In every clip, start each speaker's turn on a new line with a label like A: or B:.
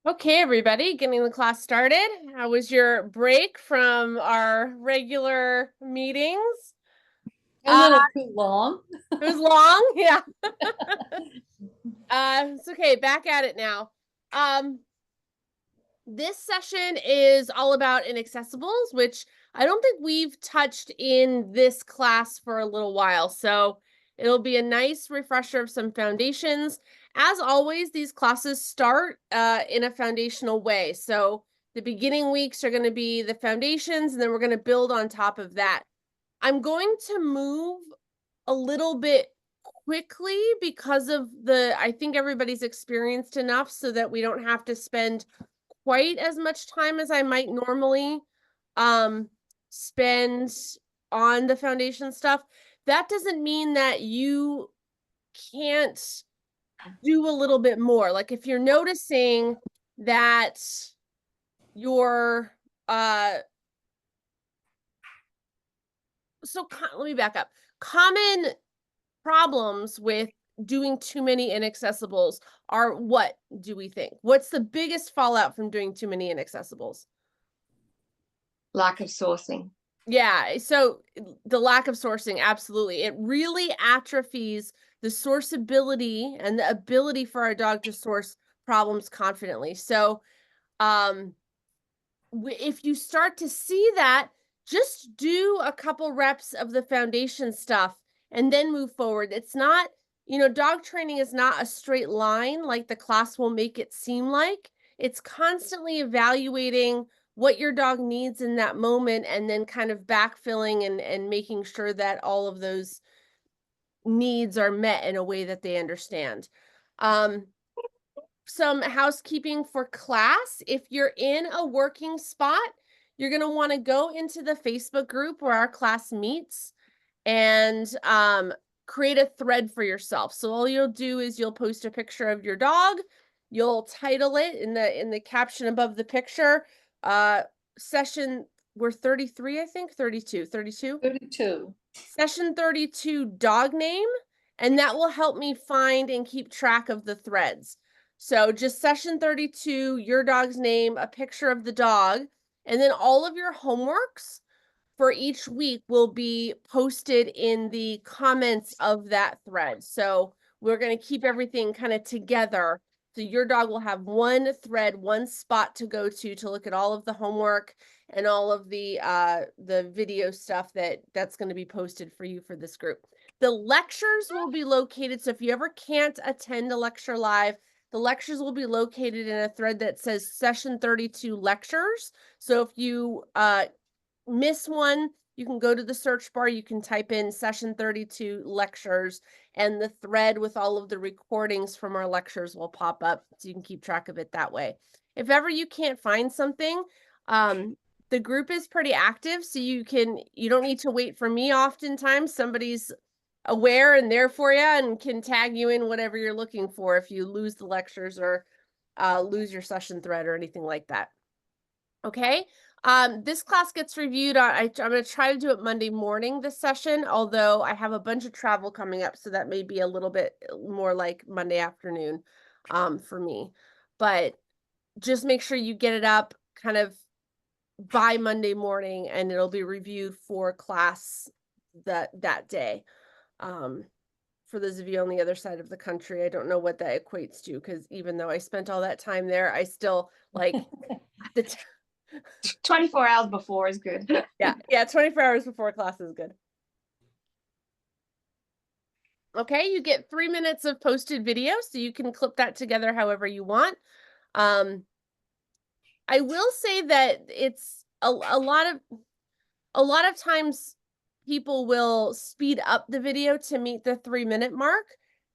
A: Okay, everybody, getting the class started. How was your break from our regular meetings?
B: A little too long.
A: It was long, yeah. It's okay, back at it now. This session is all about inaccessibles, which I don't think we've touched in this class for a little while. So it'll be a nice refresher of some foundations. As always, these classes start in a foundational way. So the beginning weeks are going to be the foundations, and then we're going to build on top of that. I'm going to move a little bit quickly because of I think everybody's experienced enough so that we don't have to spend quite as much time as I might normally spend on the foundation stuff. That doesn't mean that you can't do a little bit more. Like if you're noticing that your let me back up. Common problems with doing too many inaccessibles are, what do we think? What's the biggest fallout from doing too many inaccessibles?
B: Lack of sourcing.
A: Yeah, so the lack of sourcing, absolutely. It really atrophies the sourceability and the ability for our dog to source problems confidently. So, if you start to see that, just do a couple reps of the foundation stuff and then move forward. It's not, dog training is not a straight line like the class will make it seem like. It's constantly evaluating what your dog needs in that moment and then kind of backfilling and making sure that all of those needs are met in a way that they understand. Some housekeeping for class. If you're in a working spot, you're going to want to go into the Facebook group where our class meets and create a thread for yourself. So all you'll do is you'll post a picture of your dog. You'll title it in the caption above the picture. Session, we're 33, I think, 32.
B: 32.
A: Session 32 dog name, and that will help me find and keep track of the threads. So just session 32, your dog's name, a picture of the dog, and then all of your homeworks for each week will be posted in the comments of that thread. So we're going to keep everything kind of together. So your dog will have one thread, one spot to go to look at all of the homework and all of the video stuff that's going to be posted for you for this group. The lectures will be located. So if you ever can't attend a lecture live, the lectures will be located in a thread that says session 32 lectures. So if you miss one, you can go to the search bar, you can type in session 32 lectures, and the thread with all of the recordings from our lectures will pop up, so you can keep track of it that way. If ever you can't find something, the group is pretty active, so you don't need to wait for me. Oftentimes somebody's aware and there for you and can tag you in whatever you're looking for if you lose the lectures or lose your session thread or anything like that. Okay. This class gets reviewed on, I'm going to try to do it Monday morning this session, although I have a bunch of travel coming up, so that may be a little bit more like Monday afternoon for me. But just make sure you get it up kind of by Monday morning, and it'll be reviewed for class that day. For those of you on the other side of the country, I don't know what that equates to, because even though I spent all that time there, I still like the
B: 24 hours before is good.
A: Yeah, 24 hours before class is good. Okay, you get 3 minutes of posted video, so you can clip that together however you want. I will say that it's a lot of times people will speed up the video to meet the 3-minute mark.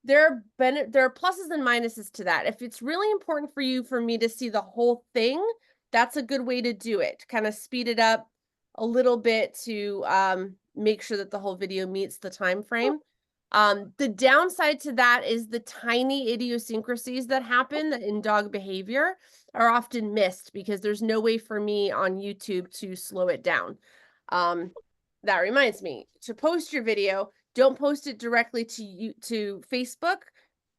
A: There are pluses and minuses to that. If it's really important for me to see the whole thing, that's a good way to do it. Kind of speed it up a little bit to make sure that the whole video meets the time frame. The downside to that is the tiny idiosyncrasies that happen in dog behavior are often missed because there's no way for me on YouTube to slow it down. That reminds me, to post your video, don't post it directly to Facebook.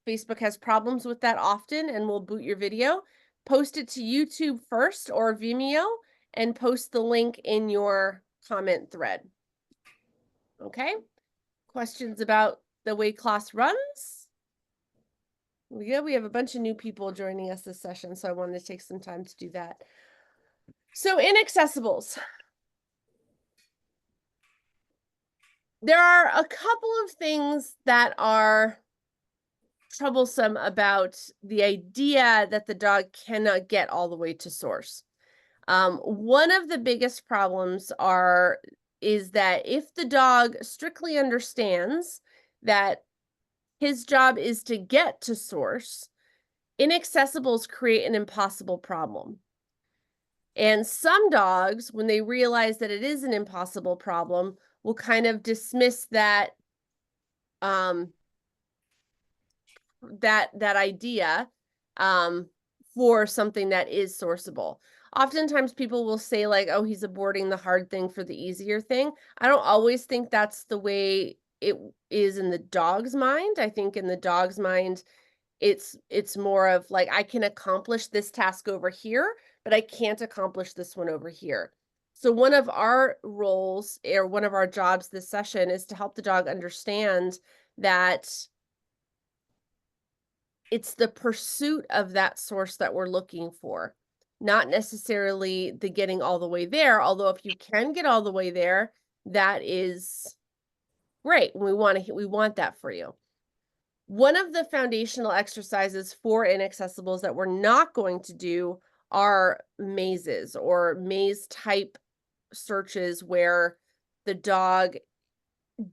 A: Facebook has problems with that often and will boot your video. post it to YouTube first or Vimeo and post the link in your comment thread. Okay? Questions about the way class runs? Yeah, we have a bunch of new people joining us this session, so I wanted to take some time to do that. So inaccessibles. There are a couple of things that are troublesome about the idea that the dog cannot get all the way to source. One of the biggest problems is that if the dog strictly understands that his job is to get to source, inaccessibles create an impossible problem. And some dogs, when they realize that it is an impossible problem, will kind of dismiss that that idea for something that is sourceable. Oftentimes people will say like, oh, he's aborting the hard thing for the easier thing. I don't always think that's the way it is in the dog's mind. I think in the dog's mind, it's more of like, I can accomplish this task over here, but I can't accomplish this one over here. So one of our roles or one of our jobs this session is to help the dog understand that it's the pursuit of that source that we're looking for, not necessarily the getting all the way there. Although if you can get all the way there, that is great. We want that for you. One of the foundational exercises for inaccessibles that we're not going to do are mazes or maze type searches where the dog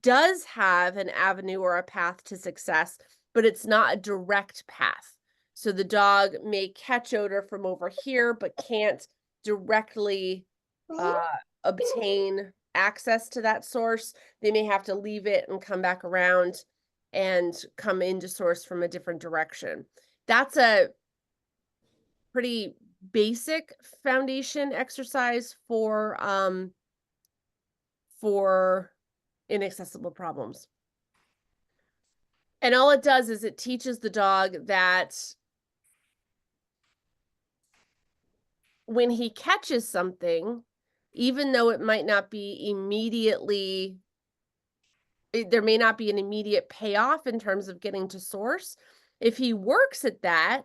A: does have an avenue or a path to success, but it's not a direct path. So the dog may catch odor from over here, but can't directly obtain access to that source. They may have to leave it and come back around and come into source from a different direction. That's a pretty basic foundation exercise for inaccessible problems. And all it does is it teaches the dog that when he catches something, even though it might not be immediately, there may not be an immediate payoff in terms of getting to source, if he works at that,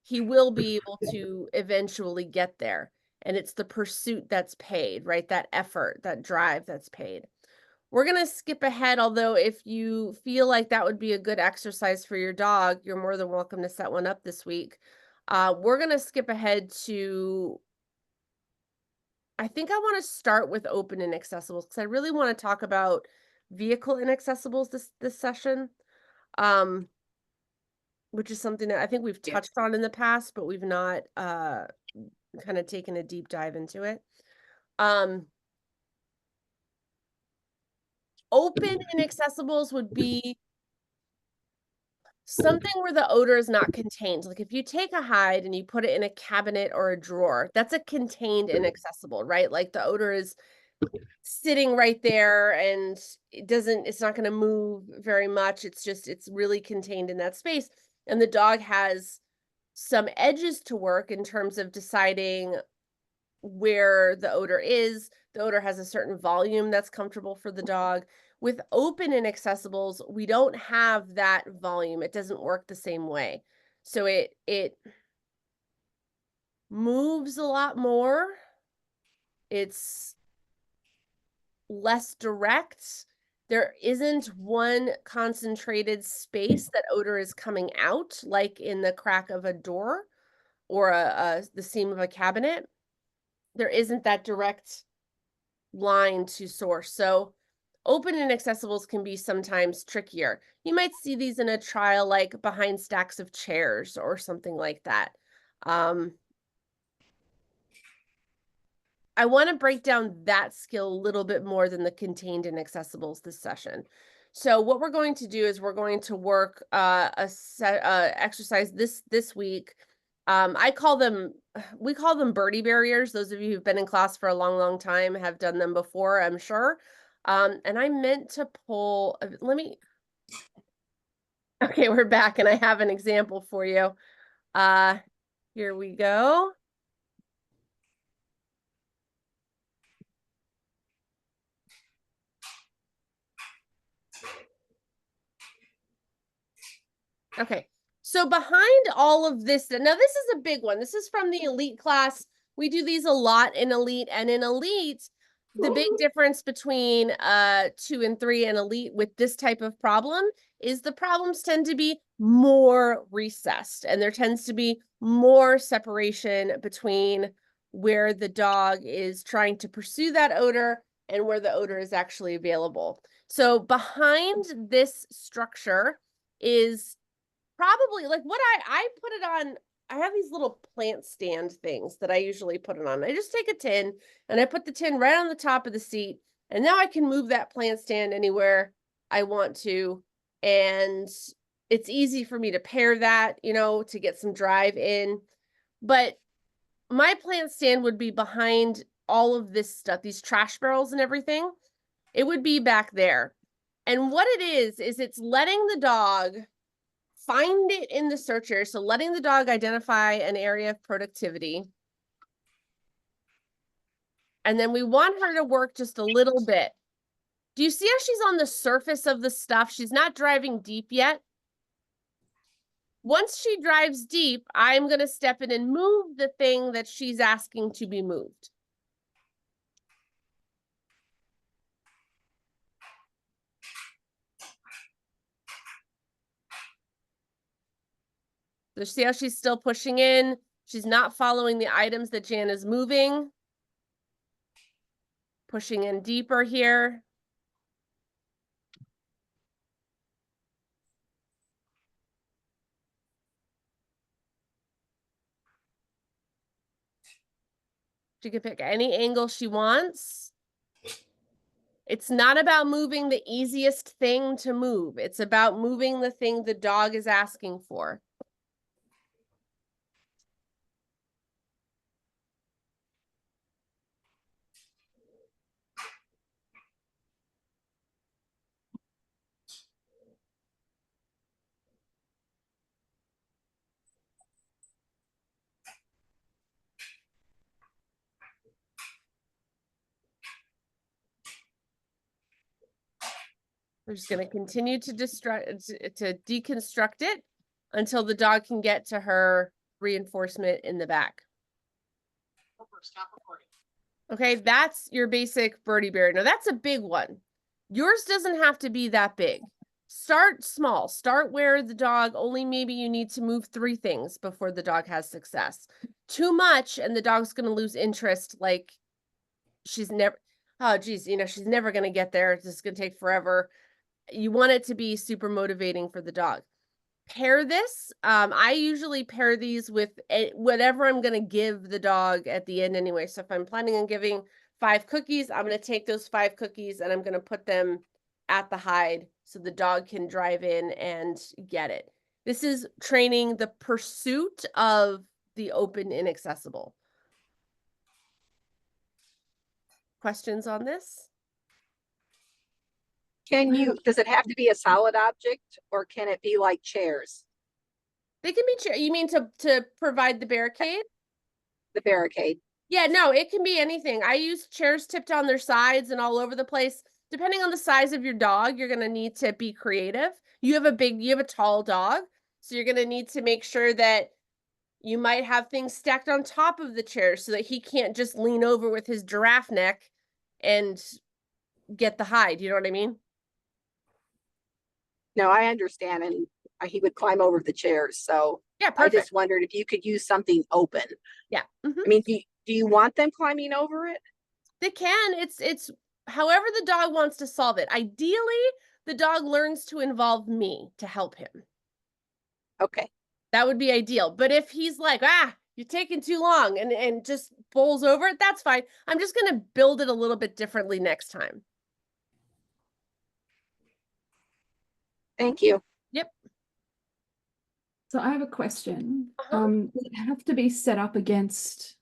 A: he will be able to eventually get there. And it's the pursuit that's paid, right? That effort, that drive that's paid. We're going to skip ahead, although if you feel like that would be a good exercise for your dog, you're more than welcome to set one up this week. We're going to skip ahead to, I think I want to start with open inaccessibles because I really want to talk about vehicle inaccessibles this session, which is something that I think we've touched on in the past, but we've not kind of taken a deep dive into it. Open inaccessibles would be something where the odor is not contained. Like if you take a hide and you put it in a cabinet or a drawer, that's a contained inaccessible, right? Like the odor is sitting right there and it's not going to move very much. It's really contained in that space. And the dog has some edges to work in terms of deciding where the odor is. The odor has a certain volume that's comfortable for the dog. With open inaccessibles, we don't have that volume. It doesn't work the same way. So it moves a lot more. It's less direct. There isn't one concentrated space that odor is coming out, like in the crack of a door or the seam of a cabinet. There isn't that direct line to source. So open inaccessibles can be sometimes trickier. You might see these in a trial like behind stacks of chairs or something like that. I want to break down that skill a little bit more than the contained inaccessibles this session. So what we're going to do is we're going to work exercise this week. We call them birdie barriers. Those of you who've been in class for a long time have done them before, I'm sure. And I meant to pull, okay, we're back and I have an example for you. Here we go. Okay, so behind all of this, now this is a big one. This is from the elite class. We do these a lot in elite, and in elite, the big difference between 2 and 3 and elite with this type of problem is the problems tend to be more recessed, and there tends to be more separation between where the dog is trying to pursue that odor and where the odor is actually available. So behind this structure is probably like what I put it on. I have these little plant stand things that I usually put it on. I just take a tin and I put the tin right on the top of the seat, and now I can move that plant stand anywhere I want to. And it's easy for me to pair that, you know, to get some drive in. But my plant stand would be behind all of this stuff, these trash barrels and everything. It would be back there. And what it is it's letting the dog find it in the searcher. So letting the dog identify an area of productivity. And then we want her to work just a little bit. Do you see how she's on the surface of the stuff? She's not driving deep yet. Once she drives deep, I'm going to step in and move the thing that she's asking to be moved. So see how she's still pushing in? She's not following the items that Jan is moving. Pushing in deeper here. She can pick any angle she wants. It's not about moving the easiest thing to move. It's about moving the thing the dog is asking for. We're just going to continue to deconstruct it until the dog can get to her reinforcement in the back. Okay, that's your basic birdie barrier. Now that's a big one. Yours doesn't have to be that big. Start small. Start where the dog only maybe you need to move 3 things before the dog has success. Too much and the dog's going to lose interest, like she's never, oh geez, you know, she's never going to get there. It's just going to take forever. You want it to be super motivating for the dog. Pair this. I usually pair these with whatever I'm going to give the dog at the end anyway. So if I'm planning on giving 5 cookies, I'm going to take those 5 cookies and I'm going to put them at the hide so the dog can drive in and get it. This is training the pursuit of the open inaccessible. Questions on this?
C: Does it have to be a solid object or can it be like chairs?
A: They can be you mean to provide the barricade?
C: The barricade.
A: Yeah, no, it can be anything. I use chairs tipped on their sides and all over the place. Depending on the size of your dog, you're going to need to be creative. You have a tall dog, so you're going to need to make sure that you might have things stacked on top of the chair so that he can't just lean over with his giraffe neck and get the hide. You know what I mean?
C: No, I understand. And he would climb over the chairs. So
A: Yeah,
C: I
A: perfect.
C: just wondered if you could use something open.
A: Yeah. Mm-hmm.
C: I mean, do you want them climbing over it?
A: They can. It's however the dog wants to solve it. Ideally, the dog learns to involve me to help him.
C: Okay.
A: That would be ideal. But if he's like, you're taking too long and just bowls over it, that's fine. I'm just going to build it a little bit differently next time.
C: Thank you.
A: Yep.
D: So I have a question. Does it have to be set up against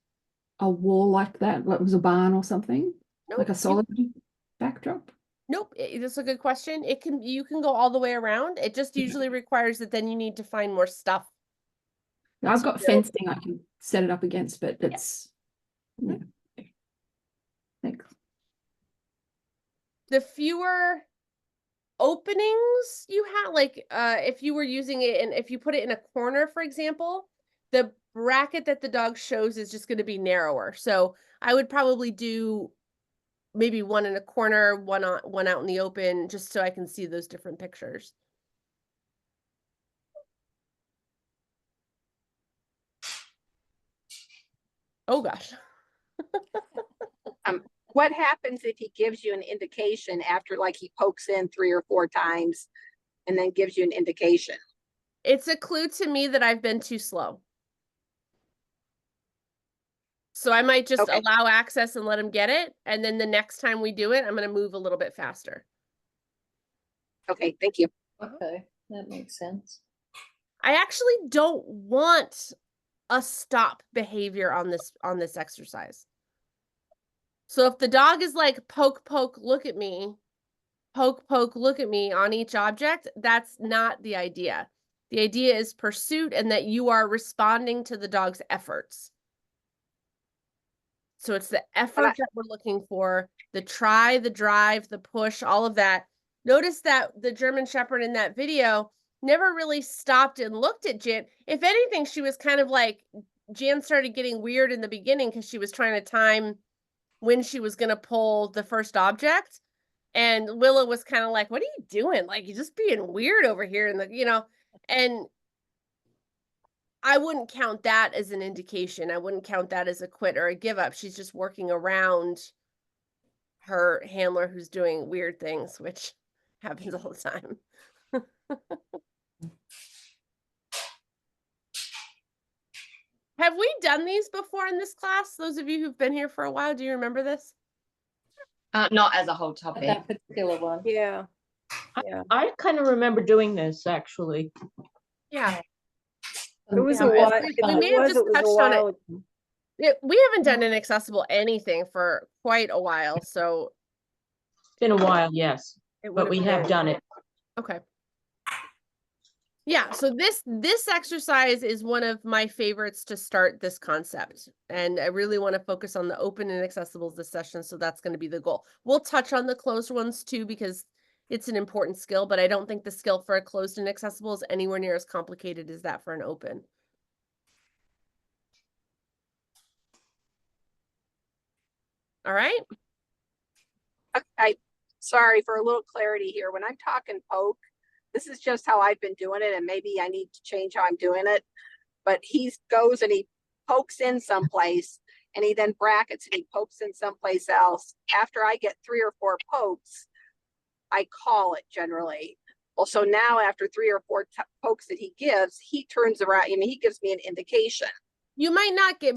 D: a wall like that, like it was a barn or something?
A: Nope.
D: Like a solid backdrop?
A: Nope. That's a good question. You can go all the way around. It just usually requires that then you need to find more stuff.
D: I've
A: So
D: got
A: no-
D: fencing I can set it up against, but it's yeah. Thanks.
A: The fewer openings you have, like if you were using it and if you put it in a corner, for example, the bracket that the dog shows is just going to be narrower. So I would probably do maybe one in a corner, one out in the open, just so I can see those different pictures. Oh gosh.
C: What happens if he gives you an indication after, like, he pokes in 3 or 4 times and then gives you an indication?
A: It's a clue to me that I've been too slow. So I might just
C: Okay.
A: allow access and let him get it. And then the next time we do it, I'm going to move a little bit faster.
C: Okay, thank you.
B: Okay, that makes sense.
A: I actually don't want a stop behavior on this exercise. So if the dog is like poke, poke, look at me, poke, poke, look at me on each object, that's not the idea. The idea is pursuit and that you are responding to the dog's efforts. So it's the effort that we're looking for, the try, the drive, the push, all of that. Notice that the German Shepherd in that video never really stopped and looked at Jan. If anything, she was kind of like, Jan started getting weird in the beginning because she was trying to time when she was going to pull the first object. And Willow was kind of like, what are you doing? Like, you're just being weird over here. And I wouldn't count that as an indication. I wouldn't count that as a quit or a give up. She's just working around her handler who's doing weird things, which happens all the time. Have we done these before in this class? Those of you who've been here for a while, do you remember this?
B: Not as a whole topic.
E: That particular one.
C: Yeah.
F: I kind of remember doing this actually.
A: Yeah.
E: It was
A: Yeah,
E: a while.
A: we may have just touched on it.
E: while.
A: We haven't done inaccessible anything for quite a while, so
F: It's been a while, yes,
A: it
F: but
A: would
F: we have
A: been-
F: done it.
A: Okay. Yeah, so this exercise is one of my favorites to start this concept. And I really want to focus on the open and accessibles this session, so that's going to be the goal. We'll touch on the closed ones too, because it's an important skill, but I don't think the skill for a closed and accessible is anywhere near as complicated as that for an open. All right.
C: Sorry for a little clarity here. When I'm talking poke, this is just how I've been doing it, and maybe I need to change how I'm doing it. But he goes and he pokes in someplace, and he then brackets and he pokes in someplace else. After I get 3 or 4 pokes, I call it generally. Well, so now after 3 or 4 pokes that he gives, he turns around. I mean, he gives me an indication.
A: You might not get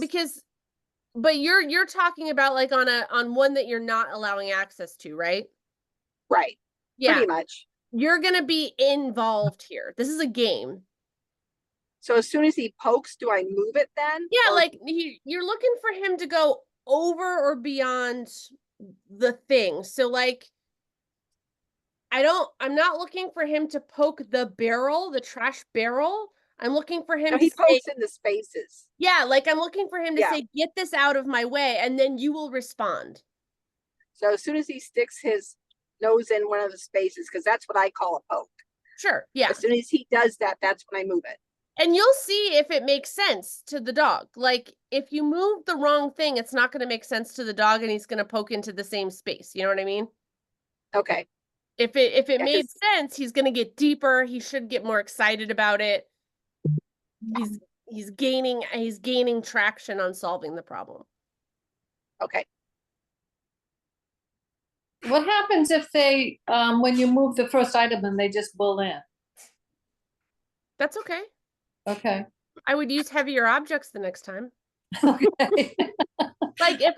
A: but you're talking about like on one that you're not allowing access to, right?
C: Right.
A: Yeah.
C: Pretty much.
A: You're going to be involved here. This is a game.
C: So as soon as he pokes, do I move it then?
A: Yeah,
C: Or-
A: like you're looking for him to go over or beyond the thing. So like I'm not looking for him to poke the barrel, the trash barrel. I'm looking for him
C: No,
A: to
C: he
A: say,
C: pokes in the spaces.
A: yeah, like I'm looking for him to
C: Yeah.
A: say, get this out of my way, and then you will respond.
C: So as soon as he sticks his nose in one of the spaces, because that's what I call a poke.
A: Sure. Yeah.
C: As soon as he does that, that's when I move it.
A: And you'll see if it makes sense to the dog. Like if you move the wrong thing, it's not going to make sense to the dog and he's going to poke into the same space. You know what I mean?
C: Okay.
A: If it
C: Yeah,
A: made
C: 'cause-
A: sense, he's going to get deeper. He should get more excited about it. He's gaining traction on solving the problem.
C: Okay.
E: What happens if they, when you move the first item and they just bull in?
A: That's okay.
E: Okay.
A: I would use heavier objects the next time.
E: Okay.
A: Like if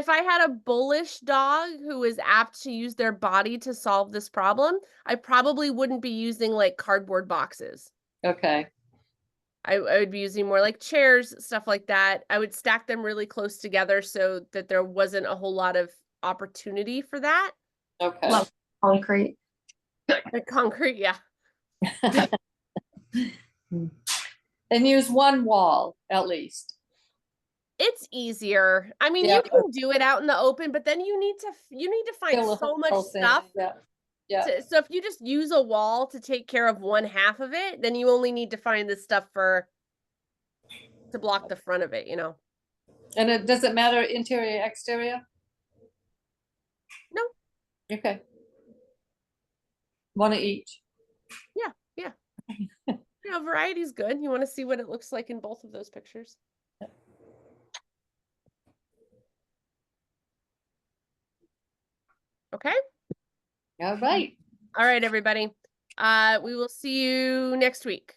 A: I had a bullish dog who is apt to use their body to solve this problem, I probably wouldn't be using like cardboard boxes.
E: Okay.
A: I would be using more like chairs, stuff like that. I would stack them really close together so that there wasn't a whole lot of opportunity for that.
E: Okay.
B: Well- Concrete.
A: Like concrete, yeah.
E: And use one wall at least.
A: It's easier. I mean,
E: Yeah.
A: you can do it out in the open, but then you need to find
E: Fill the
A: so much
E: whole thing,
A: stuff.
E: Yeah, yeah,
A: So if you just use a wall to take care of one half of it, then you only need to find the stuff to block the front of it, you know?
E: and it doesn't matter interior, exterior?
A: No.
E: Okay. One of each.
A: You know, variety's good. You want to see what it looks like in both of those pictures. Okay.
E: All right.
A: All right, everybody. We will see you next week.